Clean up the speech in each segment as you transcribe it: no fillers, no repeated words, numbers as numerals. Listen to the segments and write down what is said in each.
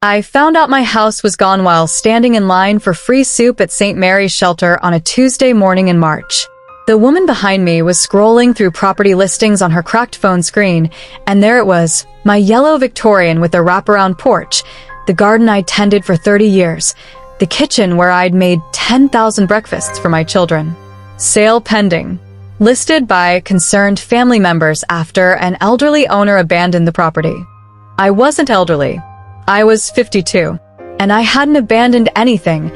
I found out my house was gone while standing in line for free soup at St. Mary's Shelter on a Tuesday morning in March. The woman behind me was scrolling through property listings on her cracked phone screen, and there it was, my yellow Victorian with a wraparound porch, the garden I'd tended for 30 years, the kitchen where I'd made 10,000 breakfasts for my children. Sale pending. Listed by concerned family members after an elderly owner abandoned the property. I wasn't elderly. I was 52, and I hadn't abandoned anything.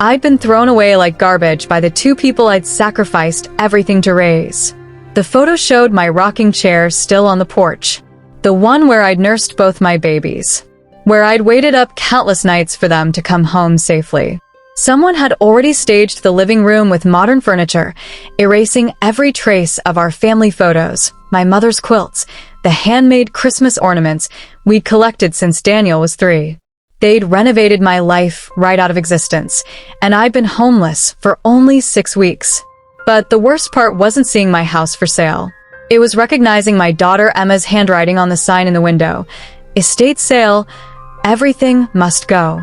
I'd been thrown away like garbage by the two people I'd sacrificed everything to raise. The photo showed my rocking chair still on the porch, the one where I'd nursed both my babies, where I'd waited up countless nights for them to come home safely. Someone had already staged the living room with modern furniture, erasing every trace of our family photos, my mother's quilts, the handmade Christmas ornaments we'd collected since Daniel was 3. They'd renovated my life right out of existence, and I'd been homeless for only 6 weeks. But the worst part wasn't seeing my house for sale. It was recognizing my daughter Emma's handwriting on the sign in the window. Estate sale, everything must go.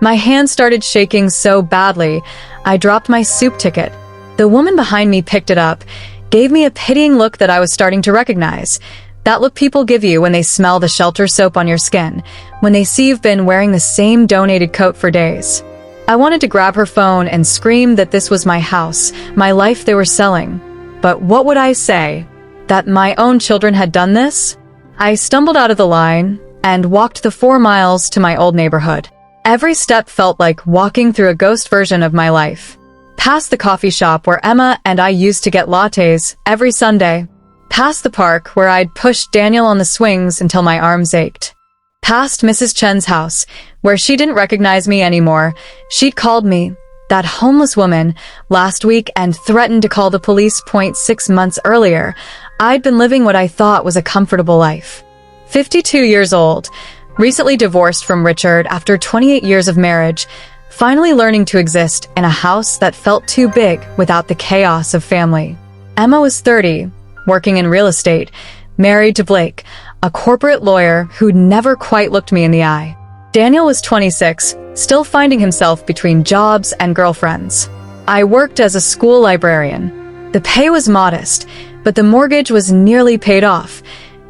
My hand started shaking so badly, I dropped my soup ticket. The woman behind me picked it up, gave me a pitying look that I was starting to recognize. That look people give you when they smell the shelter soap on your skin, when they see you've been wearing the same donated coat for days. I wanted to grab her phone and scream that this was my house, my life they were selling. But what would I say? That my own children had done this? I stumbled out of the line and walked the 4 miles to my old neighborhood. Every step felt like walking through a ghost version of my life. Past the coffee shop where Emma and I used to get lattes every Sunday. Past the park where I'd pushed Daniel on the swings until my arms ached. Past Mrs. Chen's house, where she didn't recognize me anymore. She'd called me, that homeless woman, last week and threatened to call the police 6 months earlier. I'd been living what I thought was a comfortable life. 52 years old. Recently divorced from Richard after 28 years of marriage, finally learning to exist in a house that felt too big without the chaos of family. Emma was 30, working in real estate, married to Blake, a corporate lawyer who'd never quite looked me in the eye. Daniel was 26, still finding himself between jobs and girlfriends. I worked as a school librarian. The pay was modest, but the mortgage was nearly paid off.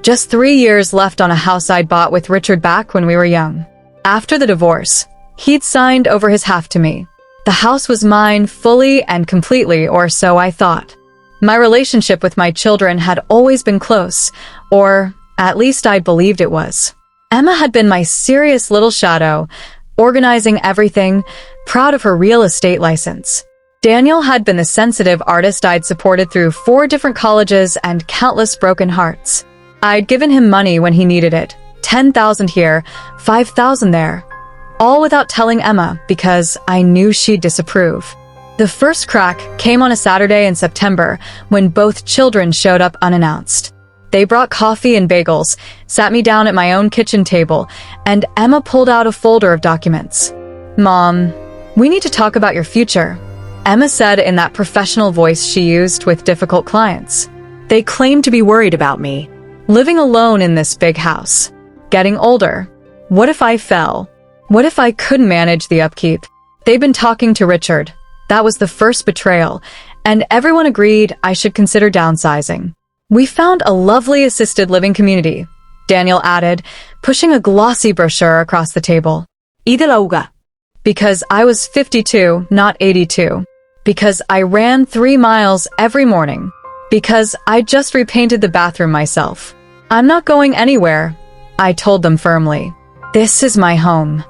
Just 3 years left on a house I'd bought with Richard back when we were young. After the divorce, he'd signed over his half to me. The house was mine fully and completely, or so I thought. My relationship with my children had always been close, or at least I believed it was. Emma had been my serious little shadow, organizing everything, proud of her real estate license. Daniel had been the sensitive artist I'd supported through 4 different colleges and countless broken hearts. I'd given him money when he needed it, 10,000 here, 5,000 there, all without telling Emma because I knew she'd disapprove. The first crack came on a Saturday in September when both children showed up unannounced. They brought coffee and bagels, sat me down at my own kitchen table, and Emma pulled out a folder of documents. "Mom, we need to talk about your future," Emma said in that professional voice she used with difficult clients. They claimed to be worried about me. Living alone in this big house. Getting older. What if I fell? What if I couldn't manage the upkeep? They'd been talking to Richard. That was the first betrayal, and everyone agreed I should consider downsizing. We found a lovely assisted living community, Daniel added, pushing a glossy brochure across the table. Idelauga. Because I was 52, not 82. Because I ran 3 miles every morning. Because I just repainted the bathroom myself. I'm not going anywhere, I told them firmly. This is my home.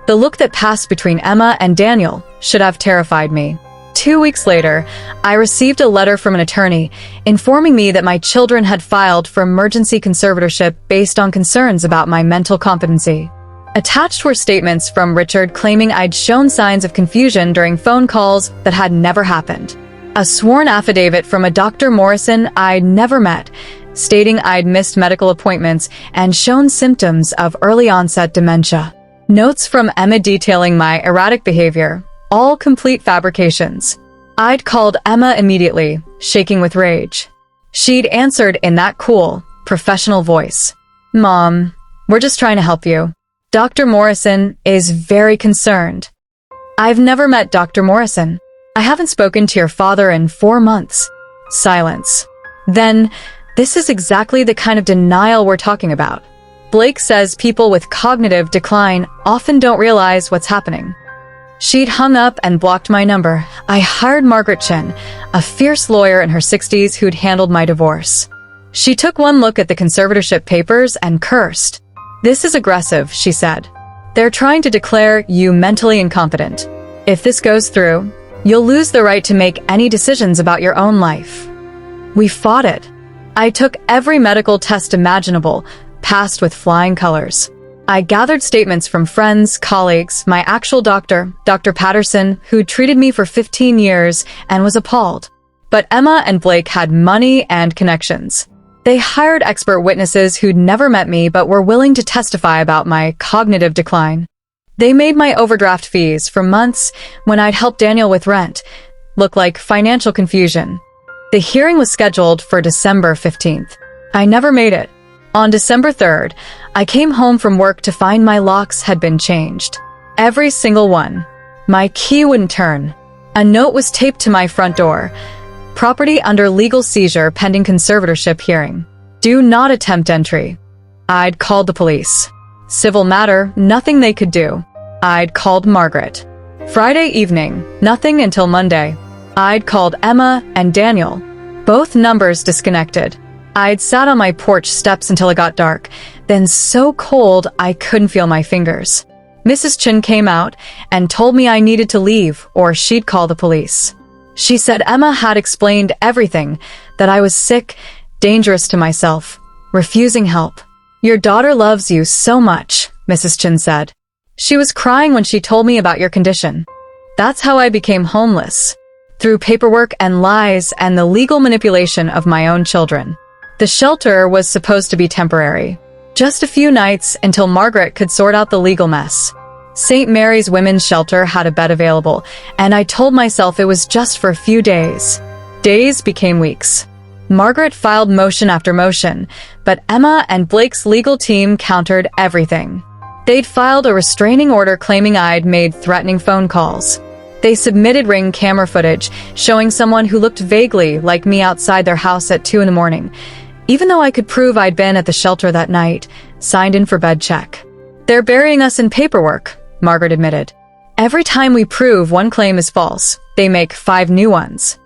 The look that passed between Emma and Daniel should have terrified me. 2 weeks later, I received a letter from an attorney informing me that my children had filed for emergency conservatorship based on concerns about my mental competency. Attached were statements from Richard claiming I'd shown signs of confusion during phone calls that had never happened. A sworn affidavit from a Dr. Morrison I'd never met, stating I'd missed medical appointments and shown symptoms of early-onset dementia. Notes from Emma detailing my erratic behavior, all complete fabrications. I'd called Emma immediately, shaking with rage. She'd answered in that cool, professional voice. "Mom, we're just trying to help you. Dr. Morrison is very concerned. I've never met Dr. Morrison. I haven't spoken to your father in 4 months. Silence. Then, this is exactly the kind of denial we're talking about. Blake says people with cognitive decline often don't realize what's happening. She'd hung up and blocked my number. I hired Margaret Chin, a fierce lawyer in her 60s who'd handled my divorce. She took one look at the conservatorship papers and cursed. "This is aggressive," she said. "They're trying to declare you mentally incompetent. If this goes through, you'll lose the right to make any decisions about your own life." We fought it. I took every medical test imaginable, passed with flying colors. I gathered statements from friends, colleagues, my actual doctor, Dr. Patterson, who treated me for 15 years and was appalled. But Emma and Blake had money and connections. They hired expert witnesses who'd never met me but were willing to testify about my cognitive decline. They made my overdraft fees for months when I'd helped Daniel with rent look like financial confusion. The hearing was scheduled for December 15th. I never made it. On December 3rd, I came home from work to find my locks had been changed. Every single one. My key wouldn't turn. A note was taped to my front door. Property under legal seizure pending conservatorship hearing. Do not attempt entry. I'd called the police. Civil matter, nothing they could do. I'd called Margaret. Friday evening, nothing until Monday. I'd called Emma and Daniel. Both numbers disconnected. I'd sat on my porch steps until it got dark, then so cold I couldn't feel my fingers. Mrs. Chin came out and told me I needed to leave or she'd call the police. She said Emma had explained everything, that I was sick, dangerous to myself, refusing help. "Your daughter loves you so much," Mrs. Chin said. "She was crying when she told me about your condition." That's how I became homeless. Through paperwork and lies and the legal manipulation of my own children. The shelter was supposed to be temporary. Just a few nights until Margaret could sort out the legal mess. St. Mary's Women's Shelter had a bed available, and I told myself it was just for a few days. Days became weeks. Margaret filed motion after motion, but Emma and Blake's legal team countered everything. They'd filed a restraining order claiming I'd made threatening phone calls. They submitted Ring camera footage showing someone who looked vaguely like me outside their house at 2 a.m, even though I could prove I'd been at the shelter that night, signed in for bed check. "They're burying us in paperwork," Margaret admitted. "Every time we prove one claim is false, they make 5 new ones."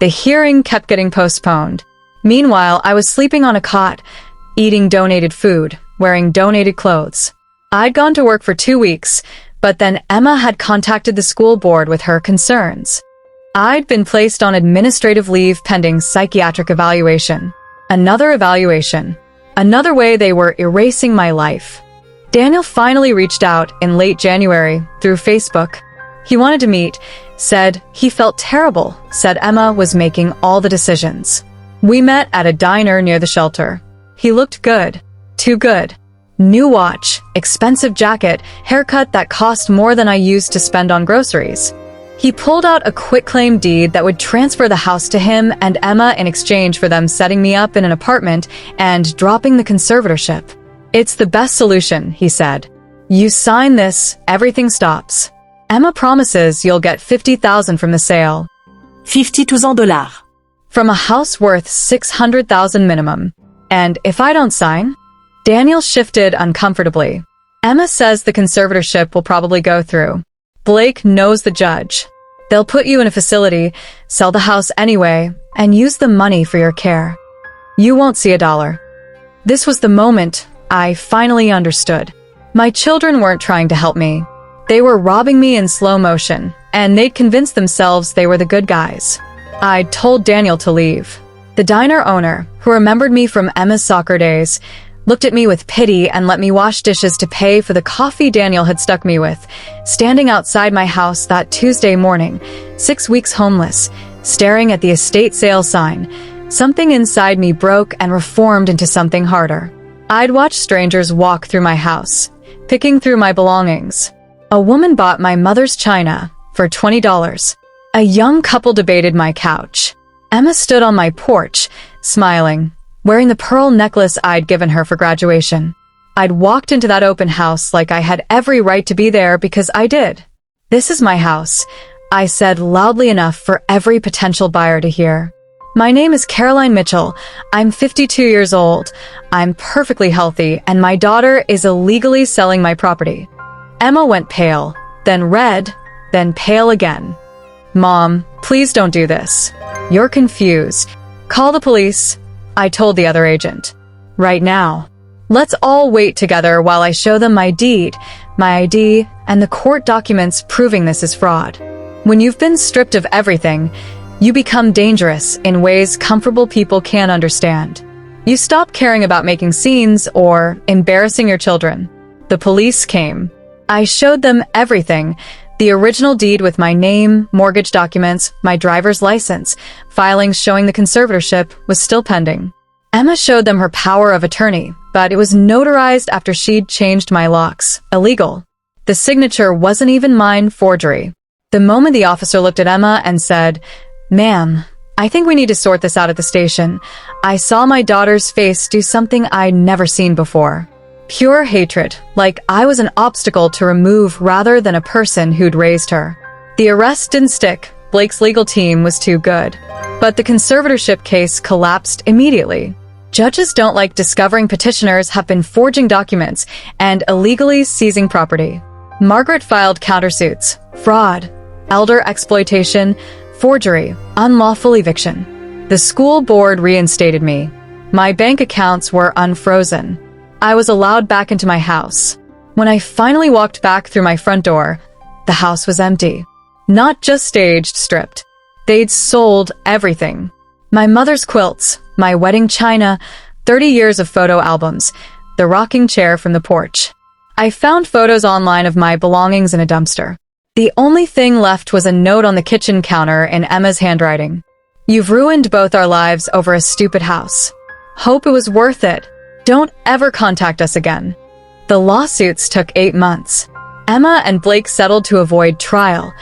The hearing kept getting postponed. Meanwhile, I was sleeping on a cot, eating donated food, wearing donated clothes. I'd gone to work for 2 weeks, but then Emma had contacted the school board with her concerns. I'd been placed on administrative leave pending psychiatric evaluation. Another evaluation. Another way they were erasing my life. Daniel finally reached out in late January through Facebook. He wanted to meet, said he felt terrible, said Emma was making all the decisions. We met at a diner near the shelter. He looked good. Too good. New watch, expensive jacket, haircut that cost more than I used to spend on groceries. He pulled out a quitclaim deed that would transfer the house to him and Emma in exchange for them setting me up in an apartment and dropping the conservatorship. "It's the best solution," he said. "You sign this, everything stops. Emma promises you'll get $50,000 from the sale." $50,000. From a house worth $600,000 minimum. And if I don't sign? Daniel shifted uncomfortably. "Emma says the conservatorship will probably go through. Blake knows the judge. They'll put you in a facility, sell the house anyway, and use the money for your care. You won't see a dollar." This was the moment I finally understood. My children weren't trying to help me. They were robbing me in slow motion, and they'd convinced themselves they were the good guys. I'd told Daniel to leave. The diner owner, who remembered me from Emma's soccer days, looked at me with pity and let me wash dishes to pay for the coffee Daniel had stuck me with, standing outside my house that Tuesday morning, 6 weeks homeless, staring at the estate sale sign. Something inside me broke and reformed into something harder. I'd watch strangers walk through my house, picking through my belongings. A woman bought my mother's china for $20. A young couple debated my couch. Emma stood on my porch, smiling, wearing the pearl necklace I'd given her for graduation. I'd walked into that open house like I had every right to be there because I did. "This is my house," I said loudly enough for every potential buyer to hear. "My name is Caroline Mitchell. I'm 52 years old. I'm perfectly healthy, and my daughter is illegally selling my property." Emma went pale, then red, then pale again. "Mom, please don't do this. You're confused. Call the police," I told the other agent. "Right now. Let's all wait together while I show them my deed, my ID, and the court documents proving this is fraud." When you've been stripped of everything, you become dangerous in ways comfortable people can't understand. You stop caring about making scenes or embarrassing your children. The police came. I showed them everything: the original deed with my name, mortgage documents, my driver's license, filings showing the conservatorship was still pending. Emma showed them her power of attorney, but it was notarized after she'd changed my locks. Illegal. The signature wasn't even mine, forgery. The moment the officer looked at Emma and said, "Ma'am, I think we need to sort this out at the station," I saw my daughter's face do something I'd never seen before. Pure hatred, like I was an obstacle to remove rather than a person who'd raised her. The arrest didn't stick. Blake's legal team was too good. But the conservatorship case collapsed immediately. Judges don't like discovering petitioners have been forging documents and illegally seizing property. Margaret filed countersuits: fraud, elder exploitation, forgery, unlawful eviction. The school board reinstated me. My bank accounts were unfrozen. I was allowed back into my house. When I finally walked back through my front door, the house was empty. Not just staged, stripped. They'd sold everything. My mother's quilts, my wedding china, 30 years of photo albums, the rocking chair from the porch. I found photos online of my belongings in a dumpster. The only thing left was a note on the kitchen counter in Emma's handwriting. "You've ruined both our lives over a stupid house. Hope it was worth it. Don't ever contact us again." The lawsuits took 8 months. Emma and Blake settled to avoid trial.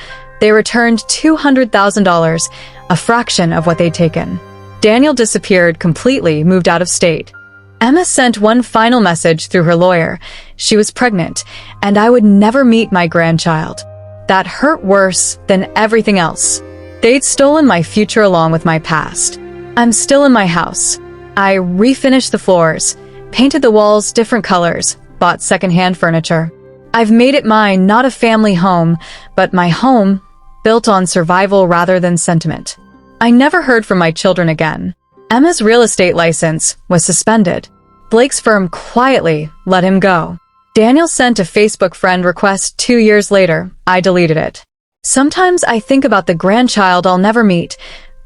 They returned $200,000, a fraction of what they'd taken. Daniel disappeared completely, moved out of state. Emma sent one final message through her lawyer. She was pregnant, and I would never meet my grandchild. That hurt worse than everything else. They'd stolen my future along with my past. I'm still in my house. I refinished the floors, painted the walls different colors, bought secondhand furniture. I've made it mine, not a family home, but my home, built on survival rather than sentiment. I never heard from my children again. Emma's real estate license was suspended. Blake's firm quietly let him go. Daniel sent a Facebook friend request 2 years later. I deleted it. Sometimes I think about the grandchild I'll never meet.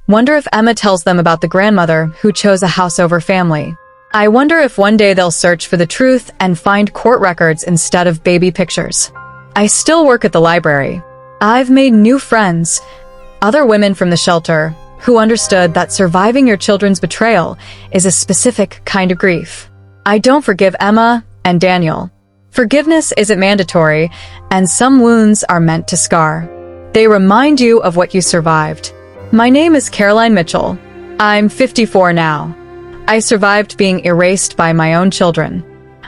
Wonder if Emma tells them about the grandmother who chose a house over family. I wonder if one day they'll search for the truth and find court records instead of baby pictures. I still work at the library. I've made new friends, other women from the shelter, who understood that surviving your children's betrayal is a specific kind of grief. I don't forgive Emma and Daniel. Forgiveness isn't mandatory, and some wounds are meant to scar. They remind you of what you survived. My name is Caroline Mitchell. I'm 54 now. I survived being erased by my own children.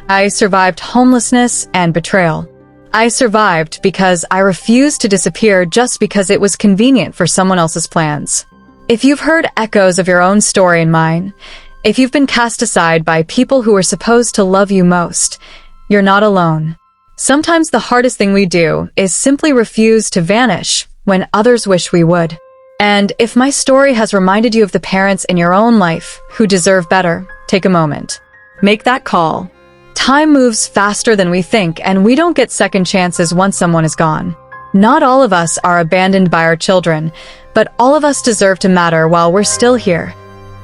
I survived homelessness and betrayal. I survived because I refused to disappear just because it was convenient for someone else's plans. If you've heard echoes of your own story and mine, if you've been cast aside by people who are supposed to love you most, you're not alone. Sometimes the hardest thing we do is simply refuse to vanish when others wish we would. And if my story has reminded you of the parents in your own life who deserve better, take a moment. Make that call. Time moves faster than we think, and we don't get second chances once someone is gone. Not all of us are abandoned by our children, but all of us deserve to matter while we're still here.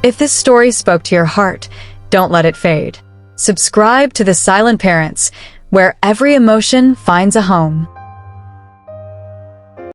If this story spoke to your heart, don't let it fade. Subscribe to The Silent Parents, where every emotion finds a home.